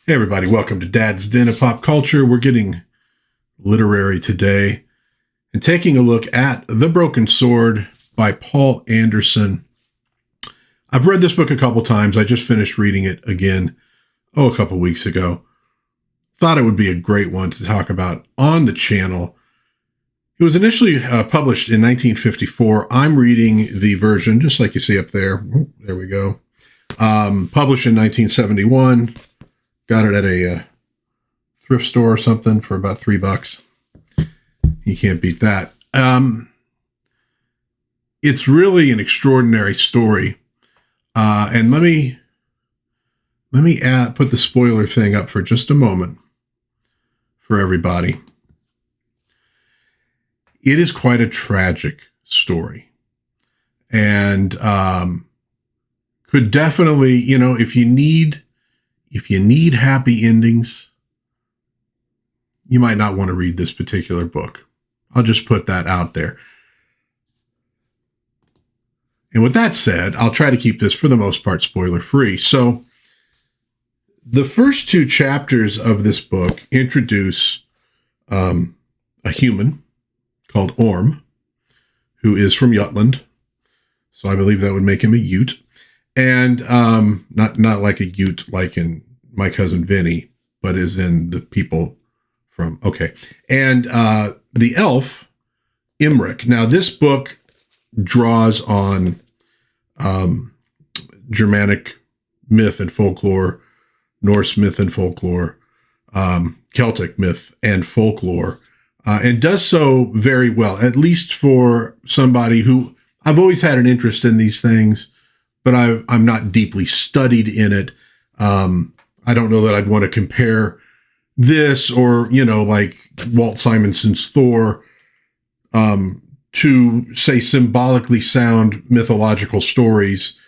Hey everybody, welcome to DadsDen of Pop Culture. We're getting literary today and taking a look at The Broken Sword by Poul Anderson. I've read this book a couple times. I just finished reading it again, a couple weeks ago. Thought it would be a great one to talk about on the channel. It was initially published in 1954. I'm reading the version, just like you see up there. Oh, there we go. Published in 1971. Got it at a thrift store or something for about $3. You can't beat that. It's really an extraordinary story. And let me put the spoiler thing up for just a moment for everybody. It is quite a tragic story, and could definitely, if you need happy endings, you might not want to read this particular book. I'll just put that out there. And with that said, I'll try to keep this, for the most part, spoiler-free. So the first two chapters of this book introduce a human called Orm, who is from Jutland. So I believe that would make him a Ute. And not like a Ute like in My Cousin Vinny, but is in the people from, okay. And the elf, Imric. Now, this book draws on Germanic myth and folklore, Norse myth and folklore, Celtic myth and folklore, and does so very well, at least for somebody who, I've always had an interest in these things, but I'm not deeply studied in it. I don't know that I'd want to compare this or, like Walt Simonson's Thor, to, say, symbolically sound mythological stories.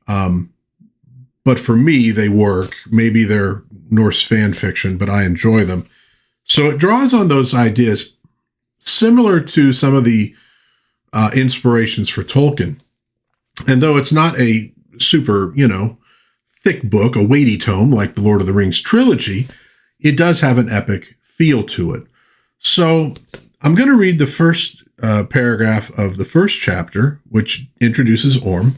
But for me, they work. Maybe they're Norse fan fiction, but I enjoy them. So it draws on those ideas, similar to some of the inspirations for Tolkien. And though it's not a super, thick book, a weighty tome like the Lord of the Rings trilogy, it does have an epic feel to it. So I'm going to read the first paragraph of the first chapter, which introduces Orm,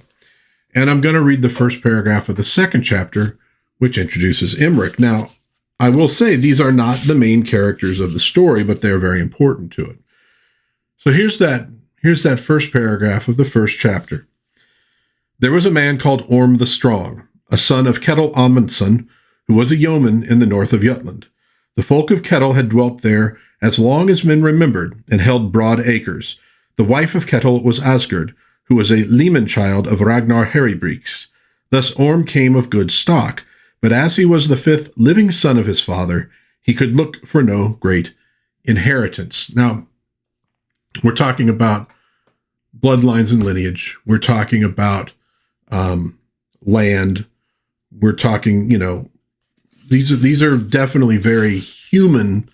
and I'm going to read the first paragraph of the second chapter, which introduces Imric. Now, I will say these are not the main characters of the story, but they're very important to it. So here's that first paragraph of the first chapter. There was a man called Orm the Strong, a son of Ketil Amundson, who was a yeoman in the north of Jutland. The folk of Ketil had dwelt there as long as men remembered, and held broad acres. The wife of Ketil was Asgerd, who was a leman child of Ragnar Harrybriks. Thus Orm came of good stock, but as he was the fifth living son of his father, he could look for no great inheritance. Now, we're talking about bloodlines and lineage. We're talking about land. We're talking, these are definitely very human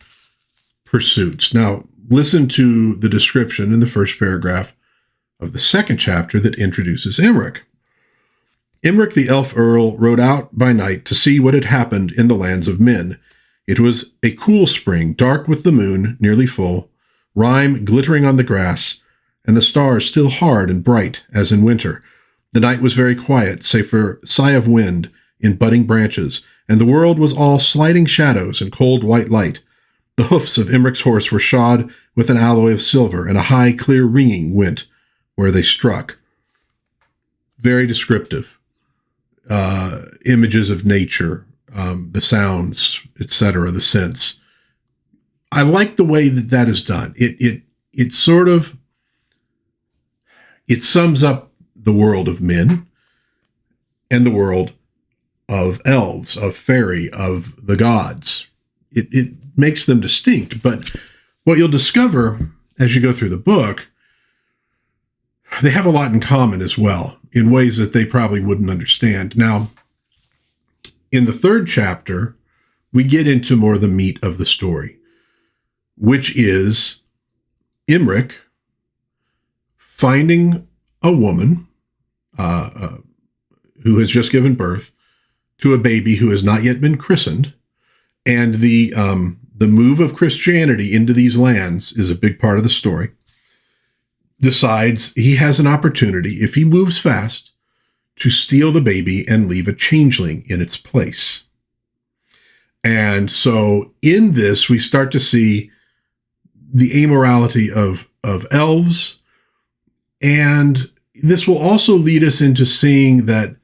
pursuits. Now, listen to the description in the first paragraph of the second chapter that introduces Imric. Imric the elf earl rode out by night to see what had happened in the lands of men. It was a cool spring, dark with the moon nearly full, rime glittering on the grass, and the stars still hard and bright as in winter. The night was very quiet, save for sigh of wind in budding branches, and the world was all sliding shadows and cold white light. The hoofs of Imric's horse were shod with an alloy of silver, and a high, clear ringing went where they struck. Very descriptive. Images of nature, the sounds, etc., the scents. I like the way that is done. It sums up the world of men and the world of elves, of Faerie, of the gods. It makes them distinct, but what you'll discover as you go through the book, they have a lot in common as well, in ways that they probably wouldn't understand. Now, in the third chapter, we get into more the meat of the story, which is Imric finding a woman who has just given birth to a baby who has not yet been christened, And the move of Christianity into these lands is a big part of the story. Decides he has an opportunity, if he moves fast, to steal the baby and leave a changeling in its place. And so in this, we start to see the amorality of elves. And this will also lead us into seeing that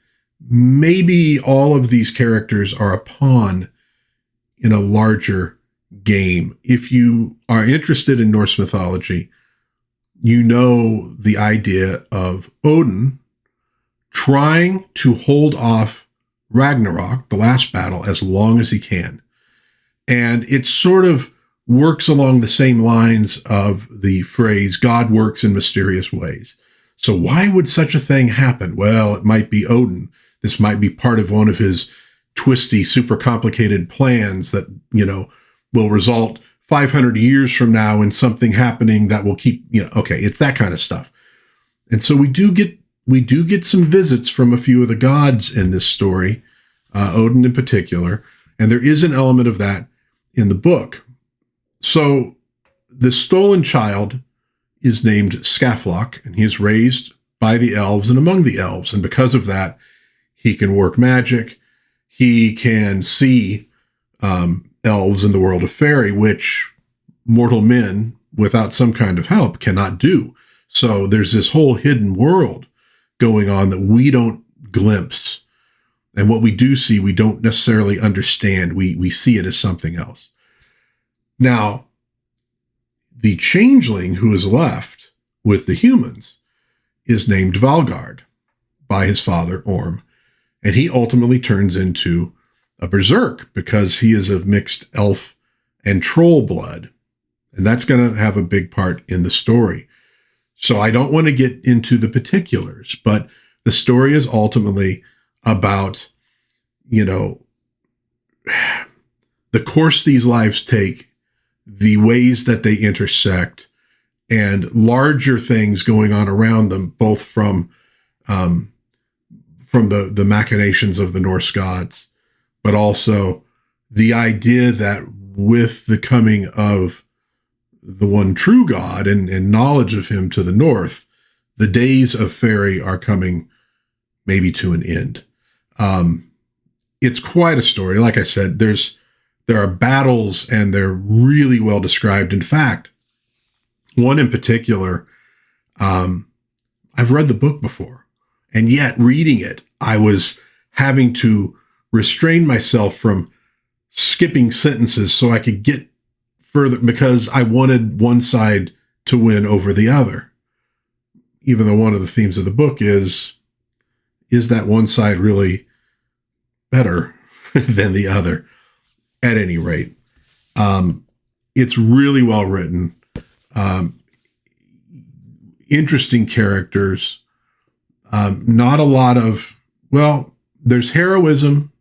maybe all of these characters are a pawn in a larger game. If you are interested in Norse mythology, you know the idea of Odin trying to hold off Ragnarok, the last battle, as long as he can. And it sort of works along the same lines of the phrase, God works in mysterious ways. So why would such a thing happen? Well, it might be Odin. This might be part of one of his twisty, super complicated plans that, will result 500 years from now in something happening that will keep, okay, it's that kind of stuff. And so we do get some visits from a few of the gods in this story, Odin in particular, and there is an element of that in the book. So the stolen child is named Skaflock, and he is raised by the elves and among the elves. And because of that, he can work magic. He can see elves in the world of Faerie, which mortal men without some kind of help cannot do. So there's this whole hidden world going on that we don't glimpse. And what we do see, we don't necessarily understand. We see it as something else. Now, the changeling who is left with the humans is named Valgard by his father, Orm. And he ultimately turns into a berserk because he is of mixed elf and troll blood. And that's going to have a big part in the story. So I don't want to get into the particulars, but the story is ultimately about, the course these lives take, the ways that they intersect, and larger things going on around them, both from the machinations of the Norse gods, but also the idea that with the coming of the one true God and knowledge of him to the north, the days of Faerie are coming maybe to an end. It's quite a story. Like I said, there are battles and they're really well described. In fact, one in particular, I've read the book before, and yet reading it, I was having to restrain myself from skipping sentences so I could get further because I wanted one side to win over the other. Even though one of the themes of the book is that one side really better than the other? At any rate, it's really well written. Interesting characters. Not a lot of, there's heroism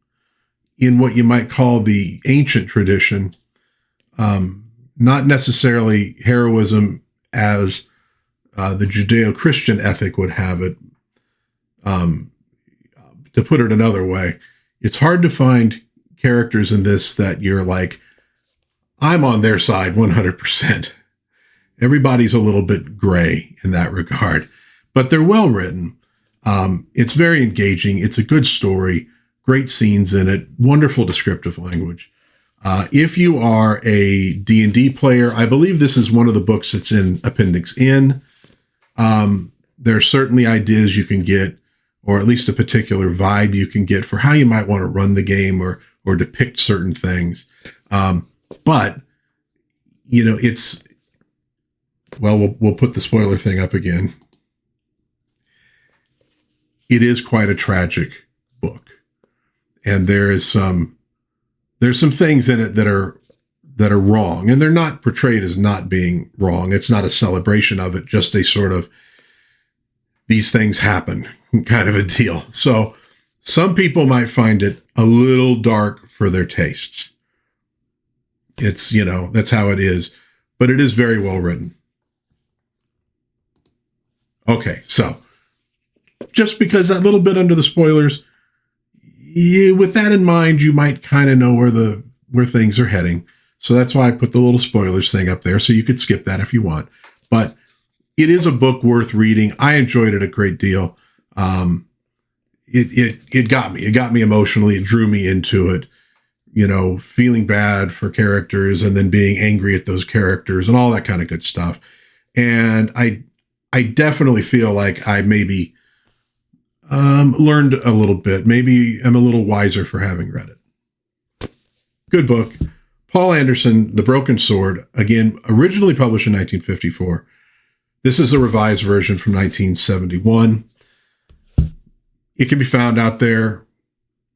in what you might call the ancient tradition. Not necessarily heroism as the Judeo-Christian ethic would have it. To put it another way, it's hard to find characters in this that you're like, I'm on their side 100%. Everybody's a little bit gray in that regard, but they're well written. It's very engaging. It's a good story, great scenes in it, wonderful descriptive language. If you are a D&D player, I believe this is one of the books that's in Appendix N. There are certainly ideas you can get, or at least a particular vibe you can get for how you might want to run the game or depict certain things. But, it's, we'll put the spoiler thing up again. It is quite a tragic book. And there's some things in it that are wrong, and they're not portrayed as not being wrong. It's not a celebration of it, just a sort of these things happen kind of a deal. So some people might find it a little dark for their tastes. It's, that's how it is, but it is very well written. Okay. So just because that little bit under the spoilers, with that in mind, you might kind of know where the where things are heading. So that's why I put the little spoilers thing up there, so you could skip that if you want. But it is a book worth reading. I enjoyed it a great deal. It got me. It got me emotionally. It drew me into it. You know, feeling bad for characters and then being angry at those characters and all that kind of good stuff. And I definitely feel like I maybe learned a little bit. Maybe I'm a little wiser for having read it. Good book. Poul Anderson, The Broken Sword, again, originally published in 1954. This is a revised version from 1971. It can be found out there.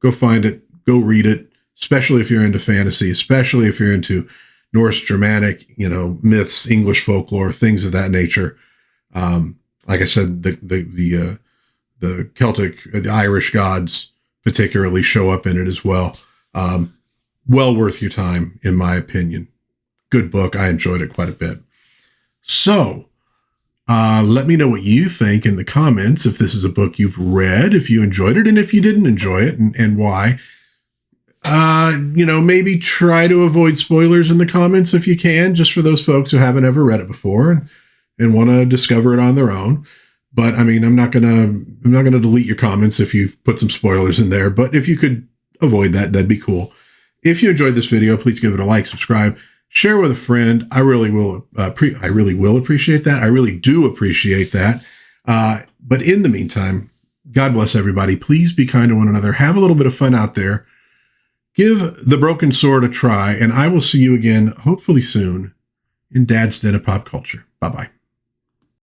Go find it. Go read it, especially if you're into fantasy, especially if you're into Norse, Germanic, myths, English folklore, things of that nature. Like I said, the Celtic, the Irish gods particularly show up in it as well. Well worth your time, in my opinion. Good book. I enjoyed it quite a bit. So, let me know what you think in the comments, if this is a book you've read, if you enjoyed it, and if you didn't enjoy it, and why. Maybe try to avoid spoilers in the comments if you can, just for those folks who haven't ever read it before and want to discover it on their own. But I mean, I'm not gonna delete your comments if you put some spoilers in there. But if you could avoid that, that'd be cool. If you enjoyed this video, please give it a like, subscribe, share with a friend. I really will appreciate that. I really do appreciate that. But in the meantime, God bless everybody. Please be kind to one another. Have a little bit of fun out there. Give The Broken Sword a try, and I will see you again, hopefully soon, in Dad's Den of Pop Culture. Bye-bye.